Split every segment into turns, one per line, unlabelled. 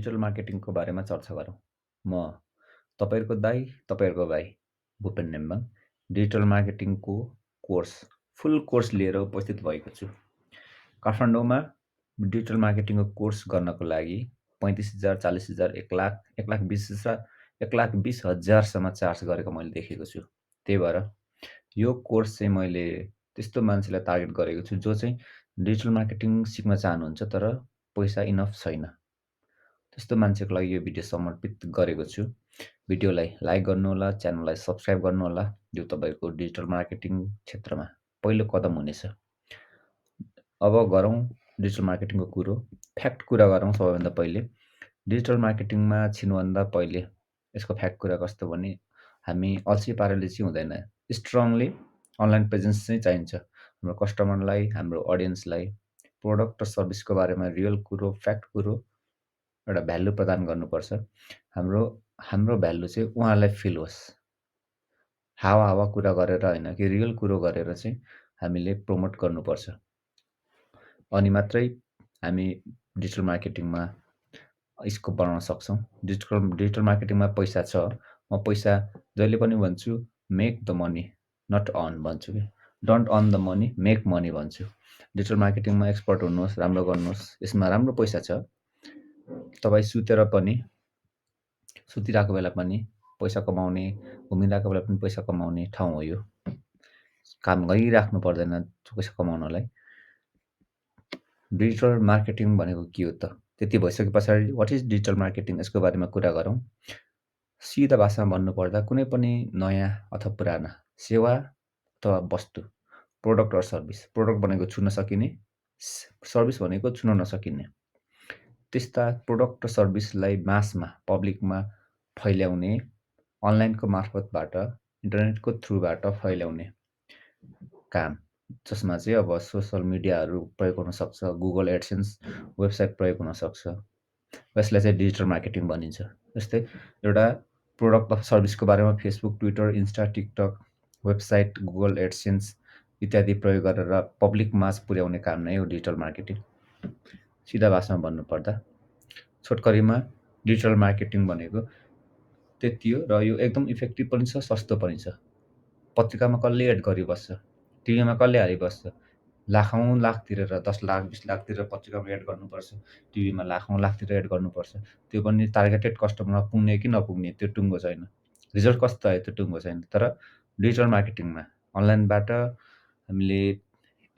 Digital मार्केटिङको बारेमा चर्चा गरौँ। म तपाईँहरूको दाइ, तपाईँहरूको भाइ भूपेन नेम्बाङ डिजिटल मार्केटिङको कोर्स, फुल कोर्स लिएर उपस्थित भएको छु। काठमाडौँमा डिजिटल मार्केटिङको कोर्स गर्नको लागि 35,000, 40,000, 1,00,000, 1,20,000 चार्ज गरेको मैले देखेको छु। त्यही भएर यो कोर्स चाहिँ मैले त्यस्तो मान्छेलाई टार्गेट गरेको छु, जो चाहिँ डिजिटल मार्केटिङ सिक्न चाहनुहुन्छ तर पैसा इनफ छैन। त्यस्तो मान्छेको लागि यो भिडियो समर्पित गरेको छु। भिडियोलाई लाइक गर्नुहोला, च्यानललाई सब्स्क्राइब गर्नुहोला। यो तपाईँको डिजिटल मार्केटिङ क्षेत्रमा पहिलो कदम हुनेछ। अब गरौँ डिजिटल मार्केटिङको कुरो। फ्याक्ट कुरा गरौँ सबैभन्दा पहिले। डिजिटल मार्केटिङमा छिर्नुभन्दा पहिले यसको फ्याक्ट कुरा कस्तो भने हामी अल्छी पाराले चाहिँ हुँदैन। स्ट्रङली अनलाइन प्रेजेन्स चाहिँ चाहिन्छ। हाम्रो कस्टमरलाई, हाम्रो अडियन्सलाई प्रोडक्ट र सर्भिसको बारेमा रियल कुरो, फ्याक्ट कुरो एउटा भ्यालु प्रदान गर्नुपर्छ। हाम्रो हाम्रो भ्यालु चाहिँ उहाँलाई फिल होस्। हावा कुरा गरेर होइन कि रियल कुरो गरेर चाहिँ हामीले प्रमोट गर्नुपर्छ। अनि मात्रै हामी डिजिटल मार्केटिङमा स्कोप बनाउन सक्छौँ। डिजिटल मार्केटिङमा पैसा छ। म पैसा जहिले पनि भन्छु make the money, not earn भन्छु कि। Don't earn the money, make money भन्छु। डिजिटल मार्केटिङमा एक्सपर्ट हुनुहोस्, राम्रो गर्नुहोस्। यसमा राम्रो पैसा छ। तपाईँ सुतिरहेको बेला पनि पैसा कमाउने, घुमिरहेको बेला पनि पैसा कमाउने ठाउँ हो यो। काम गरिराख्नु पर्दैन पैसा कमाउनलाई। डिजिटल मार्केटिङ भनेको के हो त? त्यति भइसके पछाडि व्हाट इज डिजिटल मार्केटिङ यसको बारेमा कुरा गरौँ। सिधा भाषामा भन्नुपर्दा कुनै पनि नयाँ अथवा पुराना सेवा अथवा वस्तु, प्रोडक्ट अर सर्भिस। प्रोडक्ट भनेको छुन सकिने, सर्भिस भनेको छुन नसकिने। त्यस्ता प्रोडक्ट र सर्भिसलाई मासमा, पब्लिकमा फैल्याउने, अनलाइनको मार्फतबाट, इन्टरनेटको थ्रुबाट फैल्याउने काम, जसमा चाहिँ अब सोसल मिडियाहरू प्रयोग हुनसक्छ, गुगल एडसेन्स वेबसाइट प्रयोग हुनसक्छ। यसलाई चाहिँ डिजिटल मार्केटिङ भनिन्छ। जस्तै एउटा प्रोडक्ट अफ सर्भिसको बारेमा Facebook, Twitter, Insta, TikTok, website, Google AdSense इत्यादि प्रयोग गरेर पब्लिक माझ पुर्याउने काम नै हो डिजिटल मार्केटिङ। सिधा भाषामा भन्नुपर्दा छोटकरीमा डिजिटल मार्केटिङ भनेको त्यति हो र यो एकदम इफेक्टिभ पनि छ, सस्तो पनि छ। पत्रिकामा कसले एड गरिबस्छ, टिभीमा कसले हालिबस्छ, लाखौँ लाख तिरेर 10 लाख 20 लाख तिरेर पत्रिकामा एड गर्नुपर्छ, टिभीमा लाखौँ लाख तिरेर एड गर्नुपर्छ। त्यो पनि टार्गेटेड कस्टमरमा पुग्ने कि नपुग्ने त्यो टुङ्गो छैन। रिजल्ट कस्तो आयो त्यो टुङ्गो छैन। तर डिजिटल मार्केटिङमा अनलाइनबाट हामीले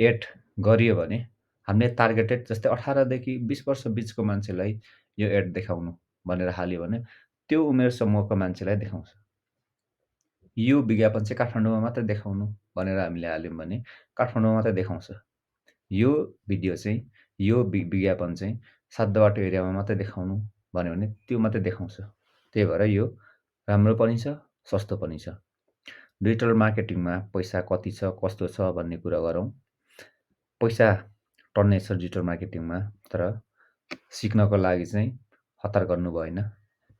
एड गरियो भने हामीले टार्गेटेड जस्तै 18 देखि 20 वर्ष बिचको मान्छेलाई यो एड देखाउनु भनेर हाल्यो भने त्यो उमेर समूहको मान्छेलाई देखाउँछ। यो विज्ञापन चाहिँ काठमाडौँमा मात्रै देखाउनु भनेर हामीले हाल्यौँ भने काठमाडौँमा मात्रै देखाउँछ। यो भिडियो चाहिँ, यो विज्ञापन चाहिँ सातबाटो एरियामा मात्रै देखाउनु भन्यो भने त्यो मात्रै देखाउँछ। त्यही भएर यो राम्रो पनि छ, सस्तो पनि छ। डिजिटल मार्केटिङमा पैसा कति छ, कस्तो छ भन्ने कुरा गरौँ। पैसा टन्नै छ डिजिटल मार्केटिङमा, तर सिक्नको लागि चाहिँ हतार गर्नु भएन।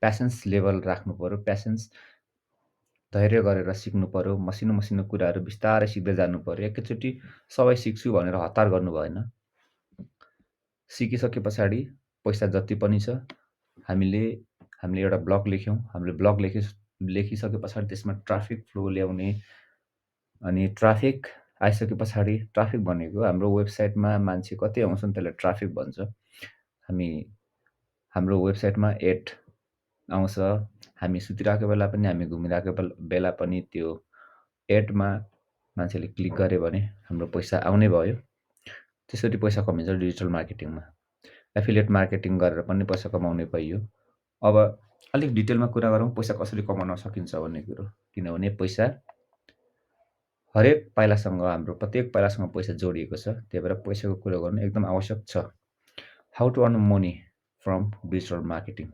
प्यासेन्स लेभल राख्नु पर्यो। प्यासेन्स धैर्य गरेर सिक्नु पर्यो। मसिनो कुराहरू बिस्तारै सिक्दै जानु पर्यो। एकैचोटि सबै सिक्छु भनेर हतार गर्नु भएन। सिकिसके पछाडि पैसा जति पनि छ हामीले एउटा ब्लग लेख्यौँ। हामीले ब्लग लेखिसके पछाडि त्यसमा ट्राफिक फ्लो ल्याउने, अनि ट्राफिक आइसके पछाडि ट्राफिक भनेको हाम्रो वेबसाइटमा मान्छे कति आउँछन् त्यसलाई ट्राफिक भन्छ। हाम्रो वेबसाइटमा एड आउँछ। हामी सुतिरहेको बेला पनि, हामी घुमिरहेको बेला पनि त्यो एडमा मान्छेले क्लिक गर्यो भने हाम्रो पैसा आउने भयो। त्यसरी पैसा कमाइन्छ डिजिटल मार्केटिङमा। एफिलिएट मार्केटिङ गरेर पनि पैसा कमाउने पाइयो। अब अलिक डिटेलमा कुरा गरौँ पैसा कसरी कमाउन सकिन्छ भन्ने कुरो। किनभने पैसा हरेक पाइलासँग, हाम्रो प्रत्येक पाइलासँग पैसा जोडिएको छ। त्यही भएर पैसाको कुरा गर्नु एकदम आवश्यक छ। How to earn money from digital marketing.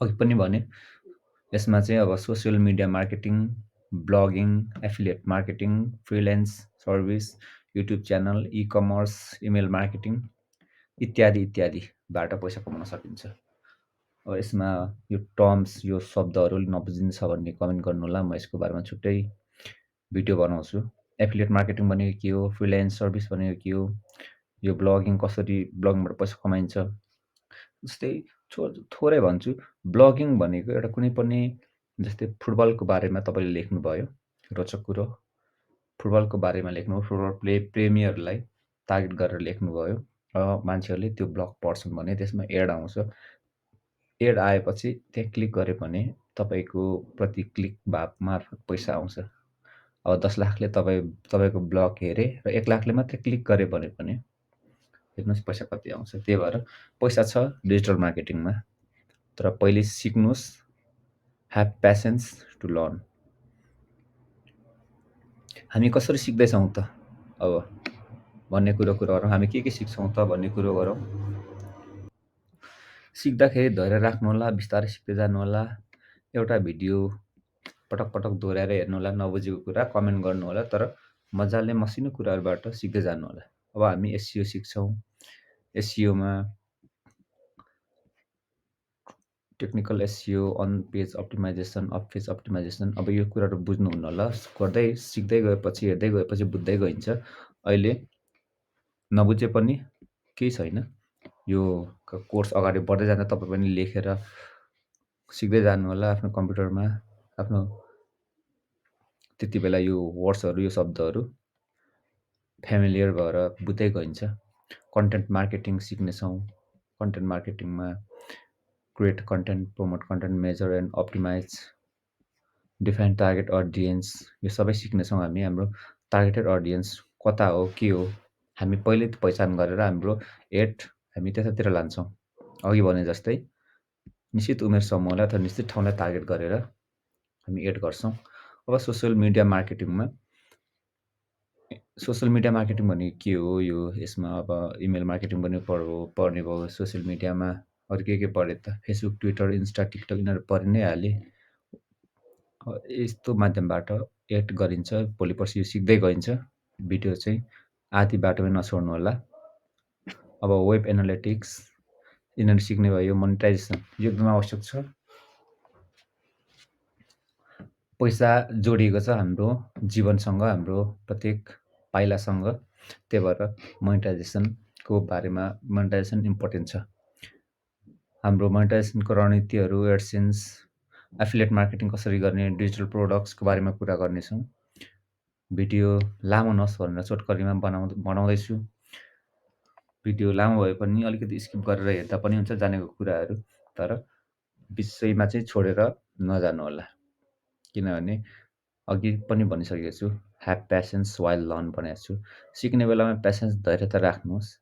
अघि पनि भने यसमा चाहिँ अब social media marketing, blogging, affiliate marketing, freelance service, YouTube channel, e-commerce, email marketing इत्यादिबाट पैसा कमाउन सकिन्छ। अब यसमा यो टर्म्स, यो शब्दहरू नबुझिन्छ भने कमेन्ट गर्नुहोला। म यसको बारेमा छुट्टै भिडियो बनाउँछु। एफिलिएट मार्केटिङ भनेको के हो, फ्रिल्यान्स सर्भिस भनेको के हो, यो ब्लगिङ कसरी ब्लगिङबाट पैसा कमाइन्छ, जस्तै थोरै भन्छु, ब्लगिङ भनेको एउटा कुनै पनि जस्तै फुटबलको बारेमा तपाईँले लेख्नुभयो, रोचक कुरो। फुटबलको बारेमा लेख्नुभयो, फुटबल प्रेमीहरूलाई टार्गेट गरेर लेख्नुभयो। मान्छेहरूले त्यो ब्लग पढ्छन् भने त्यसमा एड आउँछ। एड आएपछि त्यहाँ क्लिक गऱ्यो भने तपाईँको प्रति क्लिक मार्फत पैसा आउँछ। अब 10 लाखले तपाईँको ब्लग हेरे र 1 लाखले मात्रै क्लिक गऱ्यो भने पनि हेर्नुहोस् पैसा कति आउँछ। त्यही भएर पैसा छ डिजिटल मार्केटिङमा। तर पहिले सिक्नुहोस्, ह्याभ प्यासेन्स टु लर्न। हामी कसरी सिक्दैछौँ त अब भन्ने कुरो गरौँ। हामी के सिक्छौँ त भन्ने कुरो गरौँ। सिक्दाखेरि धैर्य राख्नुहोला, बिस्तारै सिक्दै जानुहोला। एउटा भिडियो पटक पटक दोहोऱ्याएर हेर्नुहोला, नबुझेको कुरा कमेन्ट गर्नुहोला, तर मजाले मसिनो कुराहरूबाट सिक्दै जानुहोला। अब हामी एसइओ सिक्छौँ। एसइओमा technical SEO, on page optimisation, off page optimisation, अब यो कुराहरू बुझ्नुहुन्न होला। गर्दै सिक्दै गएपछि, हेर्दै गएपछि बुझ्दै गइन्छ। अहिले नबुझे पनि केही छैन। यो कोर्स अगाडि बढ्दै जाँदा तपाईँ पनि लेखेर सिक्दै जानुहोला आफ्नो कम्प्युटरमा। आफ्नो त्यति बेला यो वर्ड्सहरू, यो शब्दहरू फ्यामिलियर भएर बुझ्दै गइन्छ। कन्टेन्ट मार्केटिङ सिक्नेछौँ। कन्टेन्ट मार्केटिङमा create content, promote content, measure and optimise, define target audience, यो सबै सिक्नेछौँ हामी। हाम्रो टार्गेटेड अडियन्स कता हो, के हो, हामी पहिले पहिचान गरेर हाम्रो एड हामी त्यतातिर लान्छौँ। अघि भने जस्तै निश्चित उमेर समूहलाई अथवा निश्चित ठाउँलाई टार्गेट गरेर हामी एड गर्छौँ। अब सोसियल मिडिया मार्केटिङमा भनेको के हो? यो यसमा अब इमेल मार्केटिङ पनि पर्ने भयो। सोसियल मिडियामा अरू के पढे त? फेसबुक, ट्विटर, इन्स्टा, टिकटक यिनीहरू परि नै हाले। यस्तो माध्यमबाट एड गरिन्छ। भोलि पर्सि यो सिक्दै गइन्छ। भिडियो चाहिँ आधी बाटोमै नछोड्नु होला। अब वेब एनालिटिक्स यिनीहरू सिक्ने भयो। मोनेटाइजेसन यो एकदम आवश्यक छ। पैसा जोडिएको छ हाम्रो जीवनसँग, हाम्रो प्रत्येक पाइलासँग। त्यही भएर मोनेटाइजेसनको बारेमा मोनेटाइजेसन इम्पोर्टेन्ट छ। हाम्रो मोनेटाइजेसनको रणनीतिहरू, एडसेन्स, एफिलिएट मार्केटिङ कसरी गर्ने, डिजिटल प्रोडक्ट्सको बारेमा कुरा गर्नेछौँ। भिडियो लामो नहोस् भनेर छोटकरीमा बनाउँदैछु। भिडियो लामो भए पनि अलिकति स्किप गरेर हेर्दा पनि हुन्छ जानेको कुराहरू, तर विषयमा चाहिँ छोडेर नजानु होला। किनभने अघि पनि भनिसकेको छु, ह्याभ प्यासेन्स वाइल लर्न भनेको छु। सिक्ने बेलामा प्यासेन्स, धैर्यता राख्नुहोस्।